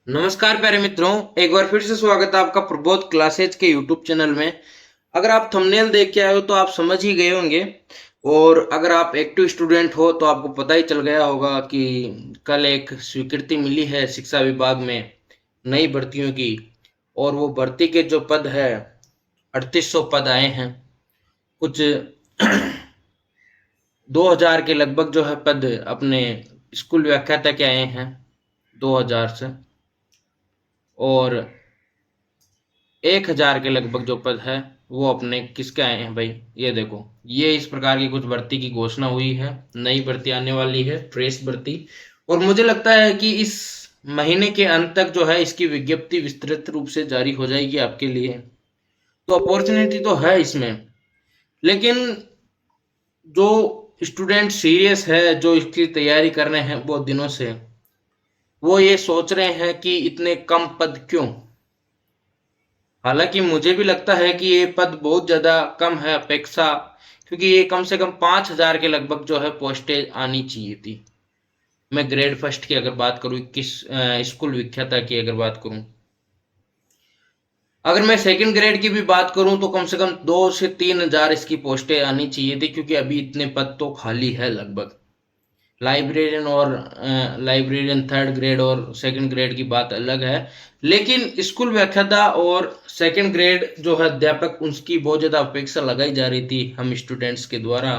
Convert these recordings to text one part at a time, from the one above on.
नमस्कार प्यारे मित्रों, एक बार फिर से स्वागत है आपका प्रबोध क्लासेज के यूट्यूब चैनल में। अगर आप थंबनेल देख के आए हो तो आप समझ ही गए होंगे। और अगर आप एक्टिव स्टूडेंट हो तो आपको पता ही चल गया होगा कि कल एक स्वीकृति मिली है शिक्षा विभाग में नई भर्तियों की। और वो भर्ती के जो पद है 3800 पद आए हैं। कुछ 2000 के लगभग जो है पद अपने स्कूल व्याख्याता के आए हैं 2000 से। और 1000 के लगभग जो पद है वो अपने किसके आए हैं भाई, ये देखो। ये इस प्रकार की कुछ भर्ती की घोषणा हुई है। नई भर्ती आने वाली है, फ्रेश भर्ती। और मुझे लगता है कि इस महीने के अंत तक जो है इसकी विज्ञप्ति विस्तृत रूप से जारी हो जाएगी आपके लिए। तो अपॉर्चुनिटी तो है इसमें। लेकिन जो स्टूडेंट सीरियस है, जो इसकी तैयारी कर रहे हैं बहुत दिनों से, वो ये सोच रहे हैं कि इतने कम पद क्यों। हालांकि मुझे भी लगता है कि ये पद बहुत ज्यादा कम है अपेक्षा, क्योंकि ये कम से कम 5000 के लगभग जो है पोस्टेज आनी चाहिए थी। मैं ग्रेड फर्स्ट की अगर बात करूँ, किस स्कूल विख्याता की अगर बात करूँ। अगर मैं सेकंड ग्रेड की भी बात करूं तो कम से कम 2 से 3 हजार इसकी पोस्टें आनी चाहिए थी, क्योंकि अभी इतने पद तो खाली है लगभग। लाइब्रेरियन थर्ड ग्रेड और सेकंड ग्रेड की बात अलग है। लेकिन स्कूल व्याख्याता और सेकंड ग्रेड जो है अध्यापक, उसकी बहुत ज्यादा अपेक्षा लगाई जा रही थी हम स्टूडेंट्स के द्वारा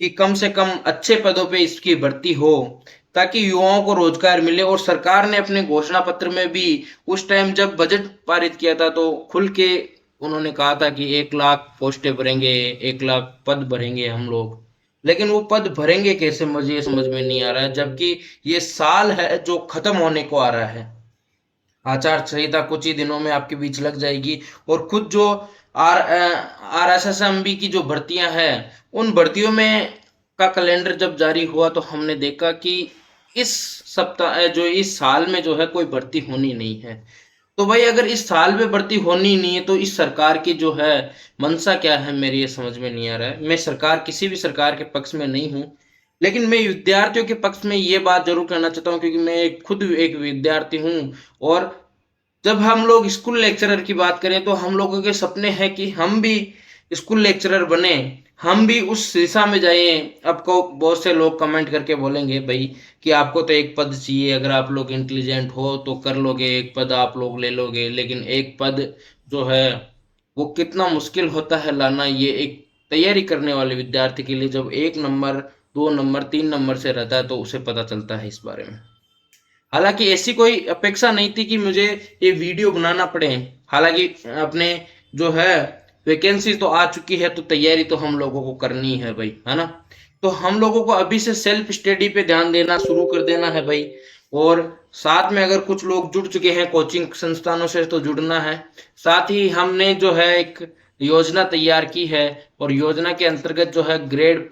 कि कम से कम अच्छे पदों पे इसकी भर्ती हो, ताकि युवाओं को रोजगार मिले। और सरकार ने अपने घोषणा पत्र में भी उस टाइम जब बजट पारित किया था तो खुल के उन्होंने कहा था कि 1 लाख पोस्टें भरेंगे, 1 लाख पद भरेंगे हम लोग। लेकिन वो पद भरेंगे कैसे, मुझे ये समझ में नहीं आ रहा है, जबकि ये साल है जो खत्म होने को आ रहा है। आचार संहिता कुछ ही दिनों में आपके बीच लग जाएगी। और खुद जो RSSMB की जो भर्तियां हैं, उन भर्तियों में का कैलेंडर जब जारी हुआ तो हमने देखा कि इस सप्ताह जो इस साल में जो है कोई भर्ती होनी नहीं है। तो भाई अगर इस साल में भर्ती होनी नहीं है तो इस सरकार की जो है मंशा क्या है, मेरी ये समझ में नहीं आ रहा है। मैं सरकार, किसी भी सरकार के पक्ष में नहीं हूँ, लेकिन मैं विद्यार्थियों के पक्ष में ये बात जरूर कहना चाहता हूँ, क्योंकि मैं खुद एक विद्यार्थी हूँ। और जब हम लोग स्कूल लेक्चरर की बात करें तो हम लोगों के सपने हैं कि हम भी स्कूल लेक्चरर बने, हम भी उस दिशा में जाएं। आपको बहुत से लोग कमेंट करके बोलेंगे भाई कि आपको तो एक पद चाहिए, अगर आप लोग इंटेलिजेंट हो तो कर लोगे, एक पद आप लोग ले लोगे। लेकिन एक पद जो है वो कितना मुश्किल होता है लाना, ये एक तैयारी करने वाले विद्यार्थी के लिए जब 1 नंबर 2 नंबर 3 नंबर से रहता है तो उसे पता चलता है इस बारे में। हालांकि ऐसी कोई अपेक्षा नहीं थी कि मुझे ये वीडियो बनाना पड़े। हालांकि अपने जो है वैकेंसी तो आ चुकी है, तो तैयारी तो हम लोगों को करनी है भाई, है ना। तो हम लोगों को अभी से सेल्फ स्टडी पे ध्यान देना शुरू कर देना है भाई। और साथ में अगर कुछ लोग जुड़ चुके हैं कोचिंग संस्थानों से तो जुड़ना है। साथ ही हमने जो है एक योजना तैयार की है, और योजना के अंतर्गत जो है ग्रेड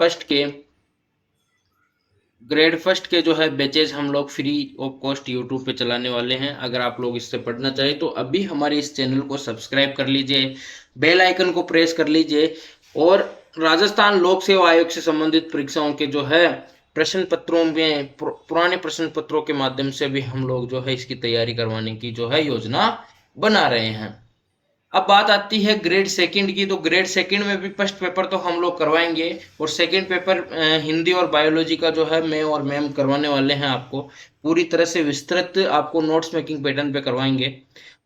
फर्स्ट के जो है बैचेज हम लोग फ्री ऑफ कॉस्ट यूट्यूब पे चलाने वाले हैं। अगर आप लोग इससे पढ़ना चाहें तो अभी हमारे इस चैनल को सब्सक्राइब कर लीजिए, बेल आइकन को प्रेस कर लीजिए। और राजस्थान लोक सेवा आयोग से संबंधित परीक्षाओं के जो है प्रश्न पत्रों में पुराने प्रश्न पत्रों के माध्यम से भी हम लोग जो है इसकी तैयारी करवाने की जो है योजना बना रहे हैं। अब बात आती है ग्रेड सेकंड की, तो ग्रेड सेकंड में भी फर्स्ट पेपर तो हम लोग करवाएंगे। और सेकंड पेपर हिंदी और बायोलॉजी का जो है मैं और मैम करवाने वाले हैं आपको। पूरी तरह से विस्तृत आपको नोट्स मेकिंग पैटर्न पे करवाएंगे।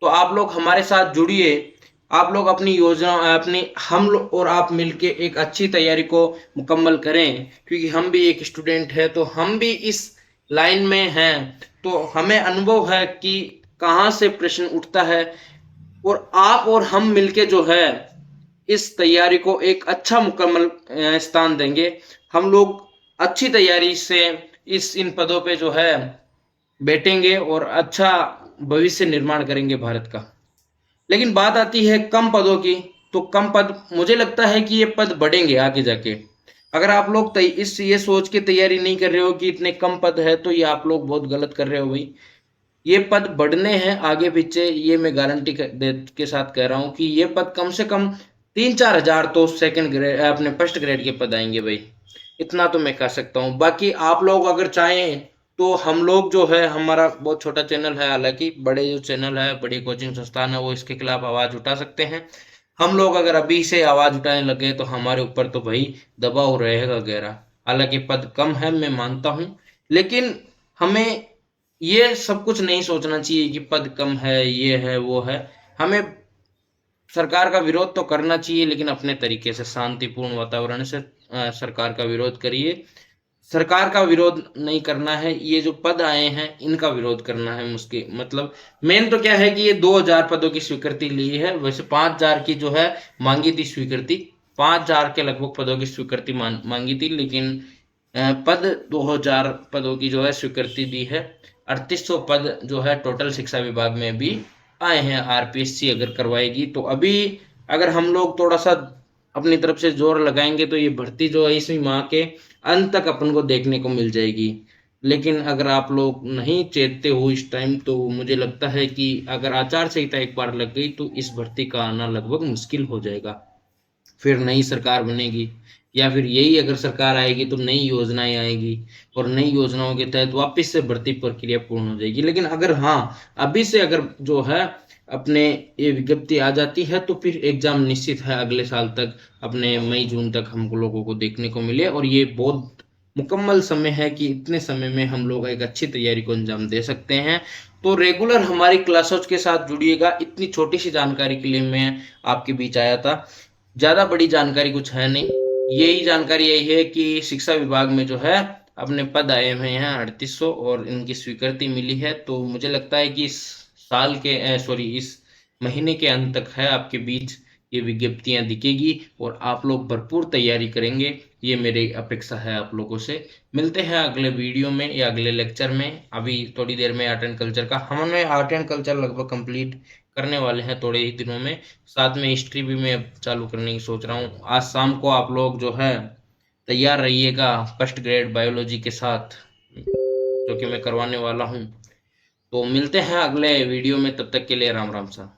तो आप लोग हमारे साथ जुड़िए। आप लोग अपनी योजना अपनी हम लोग और आप मिलके एक अच्छी तैयारी को मुकम्मल करें, क्योंकि हम भी एक स्टूडेंट है, तो हम भी इस लाइन में हैं। तो हमें अनुभव है कि कहाँ से प्रश्न उठता है। और आप और हम मिलके जो है इस तैयारी को एक अच्छा मुकम्मल स्थान देंगे। हम लोग अच्छी तैयारी से इस इन पदों पे जो है बैठेंगे और अच्छा भविष्य निर्माण करेंगे भारत का। लेकिन बात आती है कम पदों की, तो कम पद मुझे लगता है कि ये पद बढ़ेंगे आगे जाके। अगर आप लोग इस ये सोच के तैयारी नहीं कर रहे हो कि इतने कम पद है, तो ये आप लोग बहुत गलत कर रहे हो भाई। ये पद बढ़ने हैं आगे पीछे, ये मैं गारंटी के साथ कह रहा हूँ कि ये पद कम से कम 3-4 हजार तो सेकंड ग्रेड अपने फर्स्ट ग्रेड के पद आएंगे भाई। इतना तो मैं कह सकता हूँ। बाकी आप लोग अगर चाहें तो हम लोग जो है, हमारा बहुत छोटा चैनल है, हालांकि बड़े जो चैनल है, बड़ी कोचिंग संस्थान है, वो इसके खिलाफ आवाज उठा सकते हैं। हम लोग अगर अभी से आवाज उठाने लगे तो हमारे ऊपर तो भाई दबाव रहेगा गहरा। हालांकि पद कम है, मैं मानता हूँ, लेकिन हमें ये सब कुछ नहीं सोचना चाहिए कि पद कम है, ये है, वो है। हमें सरकार का विरोध तो करना चाहिए, लेकिन अपने तरीके से, शांतिपूर्ण वातावरण से सरकार का विरोध करिए। सरकार का विरोध नहीं करना है, ये जो पद आए हैं इनका विरोध करना है। मुश्किल मतलब मेन तो क्या है कि ये 2000 पदों की स्वीकृति ली है, वैसे 5000 की जो है मांगी थी स्वीकृति, 5000 के लगभग पदों की स्वीकृति मांगी थी, लेकिन पद 2000 पदों की जो है स्वीकृति दी है। 3800 पद जो है टोटल शिक्षा विभाग में भी आए हैं। आरपीएससी अगर करवाएगी तो अभी अगर हम लोग थोड़ा सा अपनी तरफ से जोर लगाएंगे तो ये भर्ती जो है इसी माह के अंत तक अपन को देखने को मिल जाएगी। लेकिन अगर आप लोग नहीं चेतते हो इस टाइम, तो मुझे लगता है कि अगर आचार संहिता एक बार लग गई तो इस भर्ती का आना लगभग मुश्किल हो जाएगा। फिर नई सरकार बनेगी, या फिर यही अगर सरकार आएगी तो नई योजनाएं आएगी, और नई योजनाओं के तहत वापस से भर्ती प्रक्रिया पूर्ण हो जाएगी। लेकिन अगर हाँ, अभी से अगर जो है अपने ये विज्ञप्ति आ जाती है तो फिर एग्जाम निश्चित है अगले साल तक, अपने मई जून तक हम लोगों को देखने को मिले। और ये बहुत मुकम्मल समय है कि इतने समय में हम लोग एक अच्छी तैयारी को अंजाम दे सकते हैं। तो रेगुलर हमारी क्लासों के साथ जुड़िएगा। इतनी छोटी सी जानकारी के लिए मैं आपके बीच आया था, ज़्यादा बड़ी जानकारी कुछ है नहीं। यही जानकारी यही है कि शिक्षा विभाग में जो है अपने पद आए हुए हैं 3800, और इनकी स्वीकृति मिली है। तो मुझे लगता है कि इस साल के सॉरी इस महीने के अंत तक है आपके बीच ये विज्ञप्तियां दिखेगी, और आप लोग भरपूर तैयारी करेंगे, ये मेरी अपेक्षा है आप लोगों से। मिलते हैं अगले वीडियो में या अगले लेक्चर में। अभी थोड़ी देर में आर्ट एंड कल्चर का, हमने आर्ट एंड कल्चर लगभग कंप्लीट करने वाले हैं थोड़े ही दिनों में। साथ में हिस्ट्री भी मैं अब चालू करने की सोच रहा हूँ। आज शाम को आप लोग जो है तैयार रहिएगा फर्स्ट ग्रेड बायोलॉजी के साथ, जो कि मैं करवाने वाला हूँ। तो मिलते हैं अगले वीडियो में, तब तक के लिए राम राम सा।